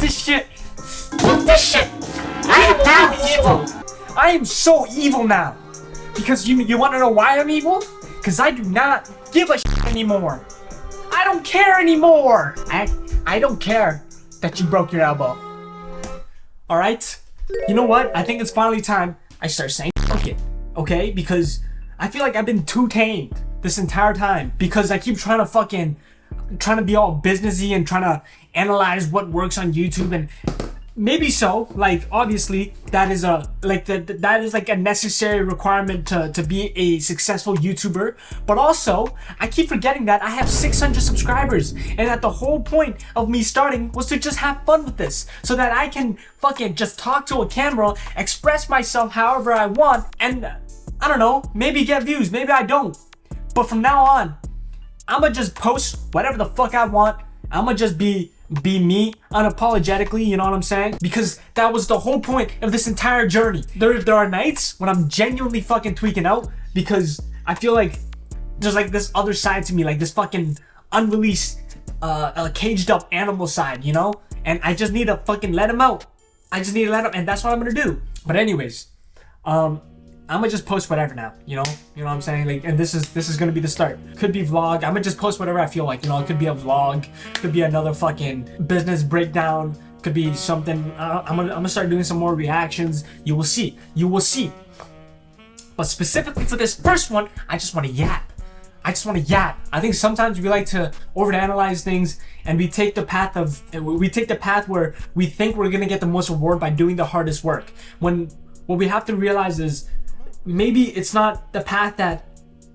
This shit. Fuck this shit. I am now evil. I am so evil now. Because you want to know why I'm evil? Because I do not give a shit anymore. I don't care anymore. I don't care that you broke your elbow. Alright? You know what? I think it's finally time I start saying fuck it. Okay? Because I feel like I've been too tamed this entire time. Because I keep trying to be all businessy and trying to analyze what works on YouTube, and maybe so, like, obviously that is like a necessary requirement to be a successful YouTuber. But also, I keep forgetting that I have 600 subscribers, and that the whole point of me starting was to just have fun with this, so that I can fucking just talk to a camera, express myself however I want, and I don't know, maybe get views, maybe I don't. But from now on, I'ma just post whatever the fuck I want. I'ma just be me unapologetically, you know what I'm saying? Because that was the whole point of this entire journey. There are nights when I'm genuinely fucking tweaking out because I feel like there's like this other side to me, like this fucking unreleased, caged up animal side, you know? And I just need to fucking let him out. I just need to let him, and that's what I'm gonna do. But anyways, I'm gonna just post whatever now, you know what I'm saying? Like, and this is gonna be the start. Could be vlog. I'm gonna just post whatever I feel like, you know. It could be a vlog, could be another fucking business breakdown, could be something. I'm gonna start doing some more reactions. You will see. But specifically for this first one, I just want to yap. I think sometimes we like to overanalyze things, and we take the path where we think we're gonna get the most reward by doing the hardest work. When what we have to realize is, maybe it's not the path that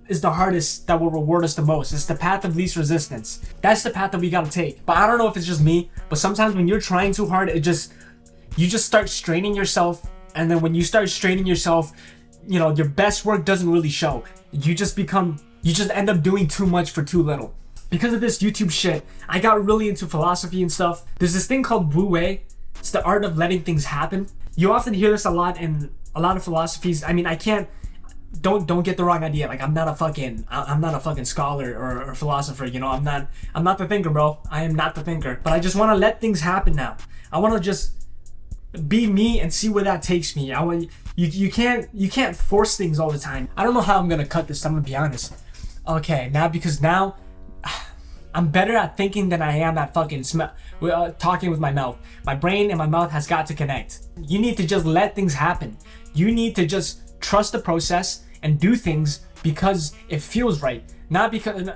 is the hardest that will reward us the most. It's the path of least resistance. That's the path that we gotta take. But I don't know if it's just me, but sometimes when you're trying too hard, you just start straining yourself. And then when you start straining yourself, you know, your best work doesn't really show. You just end up doing too much for too little. Because of this YouTube shit, I got really into philosophy and stuff. There's this thing called Wu Wei. It's the art of letting things happen. You often hear this a lot in a lot of philosophies. I mean, don't get the wrong idea. Like, I'm not a fucking scholar or philosopher, you know. I'm not the thinker, bro. I am not the thinker. But I just want to let things happen now. I want to just be me and see where that takes me. You can't force things all the time. I don't know how I'm gonna cut this, I'm gonna be honest. Okay, because now I'm better at thinking than I am at fucking talking with my mouth. My brain and my mouth has got to connect. You need to just let things happen. You need to just trust the process and do things because it feels right. Not because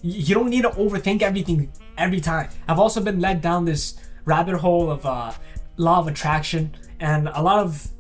you don't need to overthink everything every time. I've also been led down this rabbit hole of law of attraction, and a lot of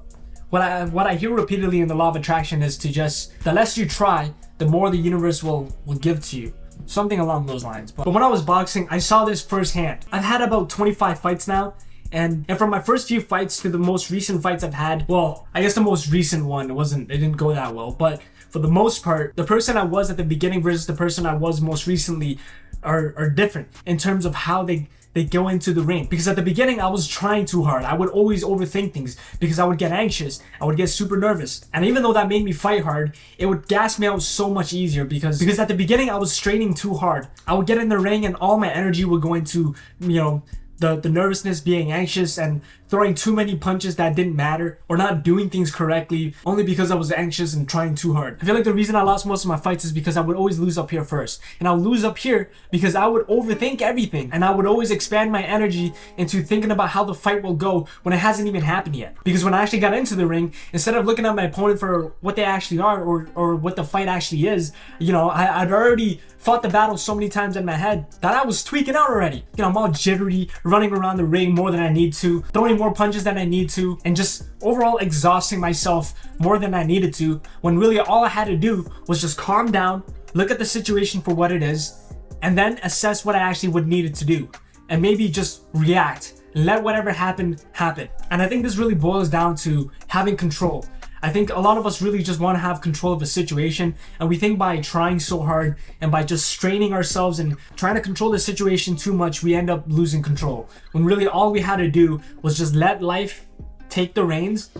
what I hear repeatedly in the law of attraction is to just, the less you try, the more the universe will give to you. Something along those lines. But when I was boxing, I saw this firsthand. I've had about 25 fights now, and from my first few fights to the most recent fights I've had, well, I guess the most recent one it didn't go that well, but for the most part, the person I was at the beginning versus the person I was most recently are different in terms of how they go into the ring. Because at the beginning, I was trying too hard. I would always overthink things because I would get anxious. I would get super nervous. And even though that made me fight hard, it would gas me out so much easier because at the beginning, I was straining too hard. I would get in the ring and all my energy would go into, you know, the nervousness, being anxious, and throwing too many punches that didn't matter, or not doing things correctly only because I was anxious and trying too hard. I feel like the reason I lost most of my fights is because I would always lose up here first. And I would lose up here because I would overthink everything, and I would always expand my energy into thinking about how the fight will go when it hasn't even happened yet. Because when I actually got into the ring, instead of looking at my opponent for what they actually are or what the fight actually is, you know, I'd already fought the battle so many times in my head that I was tweaking out already. You know, I'm all jittery, running around the ring more than I need to, throwing more punches than I need to, and just overall exhausting myself more than I needed to, when really all I had to do was just calm down, look at the situation for what it is, and then assess what I actually would need it to do, and maybe just react, let whatever happened happen. And I think this really boils down to having control. I think a lot of us really just want to have control of a situation, and we think by trying so hard and by just straining ourselves and trying to control the situation too much, we end up losing control. When really all we had to do was just let life take the reins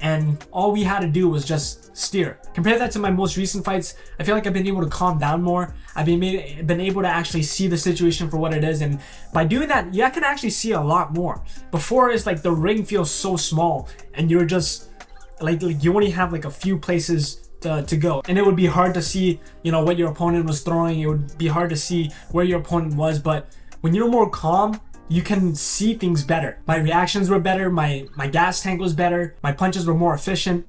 and all we had to do was just steer. Compare that to my most recent fights, I feel like I've been able to calm down more. I've been able to actually see the situation for what it is, and by doing that, you can actually see a lot more. Before, it's like the ring feels so small, and you're just like you only have like a few places to go, and it would be hard to see, you know, what your opponent was throwing. It would be hard to see where your opponent was. But when you're more calm, you can see things better. My reactions were better, my gas tank was better, my punches were more efficient.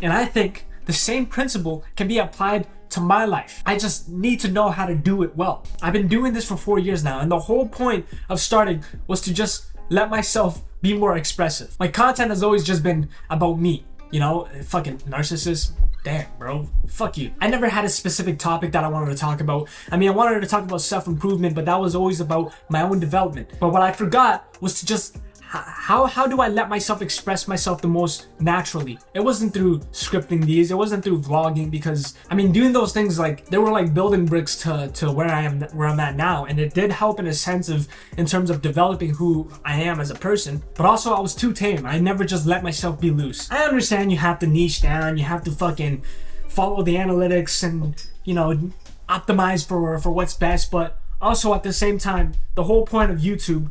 And I think the same principle can be applied to my life. I just need to know how to do it well. I've been doing this for 4 years now, and the whole point of starting was to just let myself be more expressive. My content has always just been about me, you know, fucking narcissist. Damn, bro, fuck you. I never had a specific topic that I wanted to talk about. I mean, I wanted to talk about self-improvement, but that was always about my own development. But what I forgot was to just, how do I let myself express myself the most naturally? It wasn't through scripting these, it wasn't through vlogging, because I mean, doing those things, like, they were like building bricks to where I'm at now, and it did help in a sense of, in terms of developing who I am as a person. But also, I was too tame. I never just let myself be loose. I understand you have to niche down, you have to fucking follow the analytics and, you know, optimize for what's best, but also at the same time, the whole point of YouTube,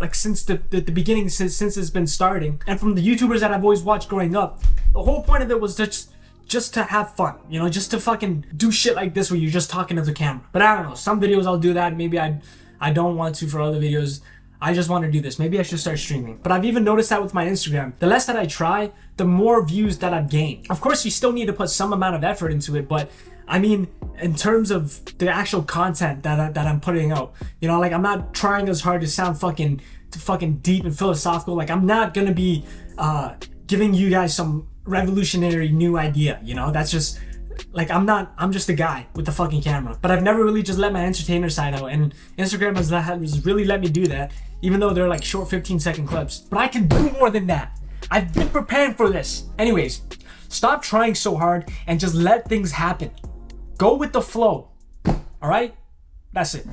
like since the beginning, since it's been starting, and from the YouTubers that I've always watched growing up, the whole point of it was just to have fun, you know, just to fucking do shit like this where you're just talking to the camera. But I don't know, some videos I'll do that, maybe I don't want to for other videos. I just want to do this. Maybe I should start streaming. But I've even noticed that with my Instagram, the less that I try, the more views that I've gained. Of course, you still need to put some amount of effort into it, but I mean, in terms of the actual content that I'm putting out, you know, like, I'm not trying as hard to sound fucking deep and philosophical. Like, I'm not gonna be giving you guys some revolutionary new idea, you know. That's just like, I'm just a guy with the fucking camera. But I've never really just let my entertainer side out, and Instagram has really let me do that, even though they're like short 15-second clips. But I can do more than that. I've been preparing for this. Anyways, stop trying so hard and just let things happen. Go with the flow. All right? That's it.